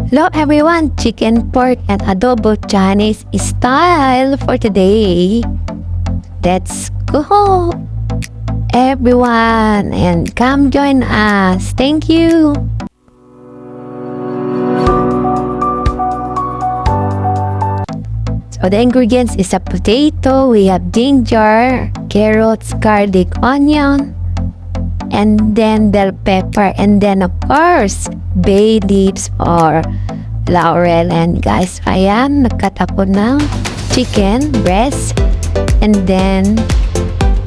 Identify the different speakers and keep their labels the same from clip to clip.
Speaker 1: Hello everyone, chicken, pork, and adobo Chinese style for today. Let's go everyone and come join us. Thank you. So the ingredients is a potato, we have ginger, carrots, garlic, onion, and then bell pepper, and then of course bay leaves or laurel. And guys, ayan, nagkat ako ng chicken breast and then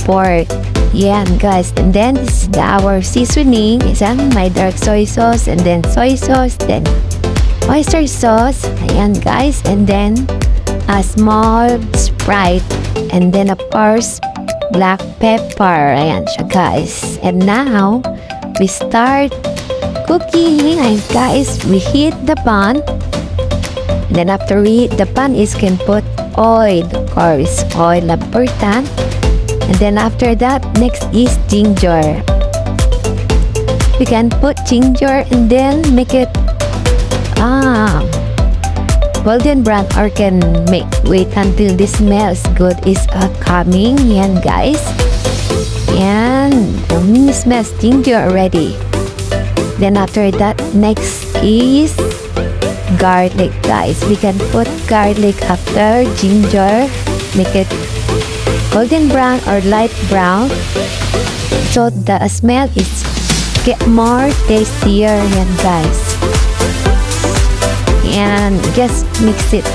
Speaker 1: pork. Yan guys, and then this is our seasoning. Isang my dark soy sauce, and then soy sauce, then oyster sauce. Ayan guys, and then a small Sprite, and then of course black pepper. Ayan siya guys. And now we start cooking. And guys, we heat the pan, and then after we heat the pan is can put oil. Of course, oil important. And then after that, next is ginger. We can put ginger and then make it golden brown, or can wait until this smells good is coming. Yan guys. Yan, smells ginger already. Then after that, next is garlic guys. We can put garlic after ginger. Make it golden brown or light brown, so the smell is get more tastier. Yan guys. And just mix it.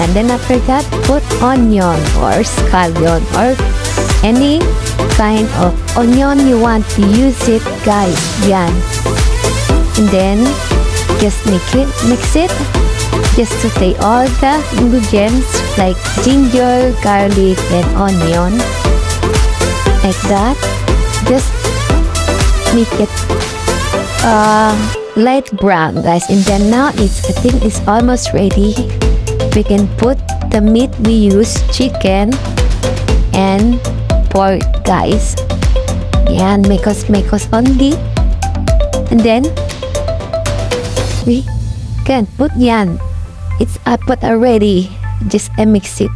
Speaker 1: And then after that, put onion or scallion or any kind of onion you want to use it guys. Yan. And then just mix it. Just saute all the ingredients like ginger, garlic, and onion. Like that. Just make it light brown guys. And then now I think it's almost ready. We can put the meat we use, chicken and pork guys. Yan, make us only. And then we can put yan. It's I put already. Just mix it.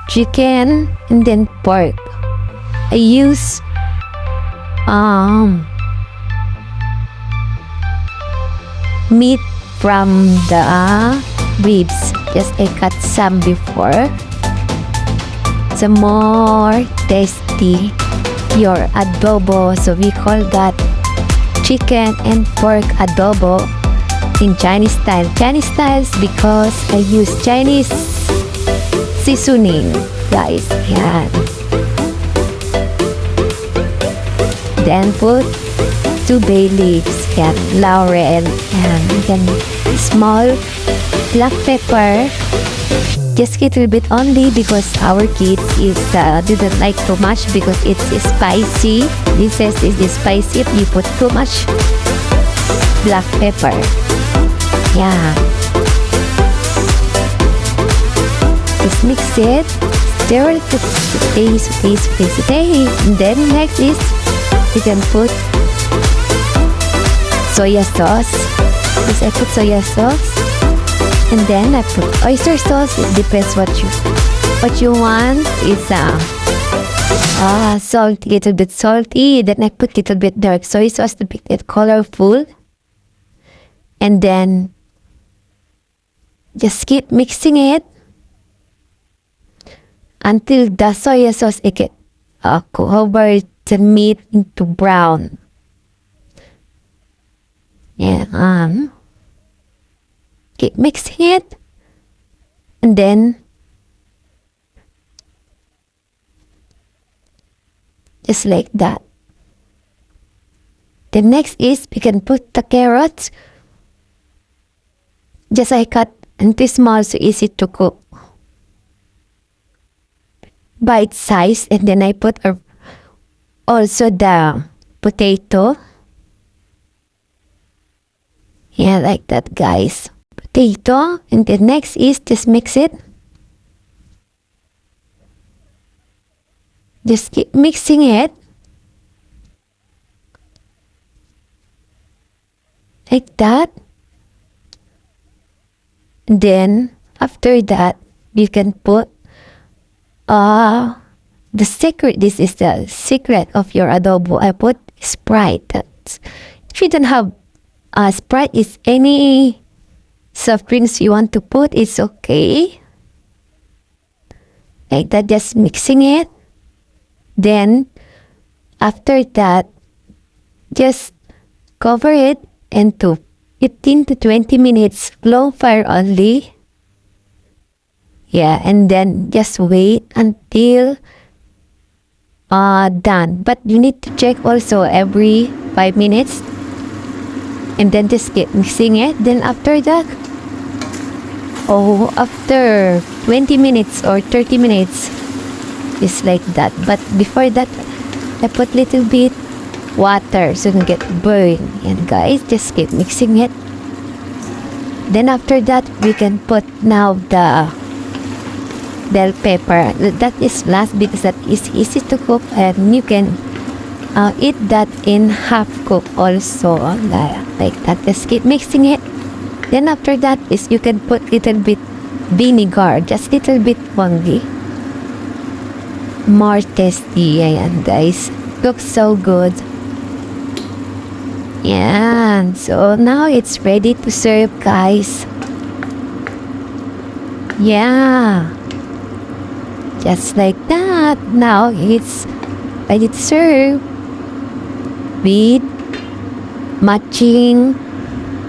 Speaker 1: Chicken and then pork. I use meat from the ribs. Just I cut some before. Some more tasty your adobo. So we call that chicken and pork adobo in Chinese style. Chinese styles because I use Chinese seasoning guys. Yan. Then put 2 bay leaves, yan, laurel, and then small black pepper. Just a little bit only because our kids didn't like too much because it's spicy. This says it's spicy if you put too much black pepper. Yeah. Just mix it. Stir it. Taste. And then next is we can put soya sauce. Yes, I put soya sauce. And then I put oyster sauce. It depends what you want. It's salty, little bit salty. Then I put little bit dark soy sauce to make it colorful. And then just keep mixing it until the soya sauce get cover the meat into brown. Yeah. Keep mixing it, and then just like that. The next is we can put the carrots. Just I cut into small so easy to cook. Bite size, and then I put also the potato. Yeah, like that guys. Potato, and the next is just mix it. Just keep mixing it. Like that. Then, after that, you can put the secret. This is the secret of your adobo. I put Sprite. If you don't have Sprite, is any soft drinks you want to put, it's okay. Like that, just mixing it. Then, after that, just cover it into 15 to 20 minutes, low fire only. Yeah, and then just wait until done. But you need to check also every 5 minutes. And then just keep mixing it. Then after that, after 20 minutes or 30 minutes, it's like that. But before that, I put little bit water so it don't get burned. And guys, just keep mixing it. Then after that, we can put now the bell pepper. That is last because that is easy to cook, and you can eat that in half cook also, like that. Just keep mixing it. Then after that is you can put little bit vinegar, just little bit only. More tasty, ayan guys. Looks so good. Yeah, so now it's ready to serve, guys. Yeah, just like that. Now it's ready to serve with matching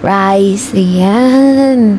Speaker 1: rice. Ayan.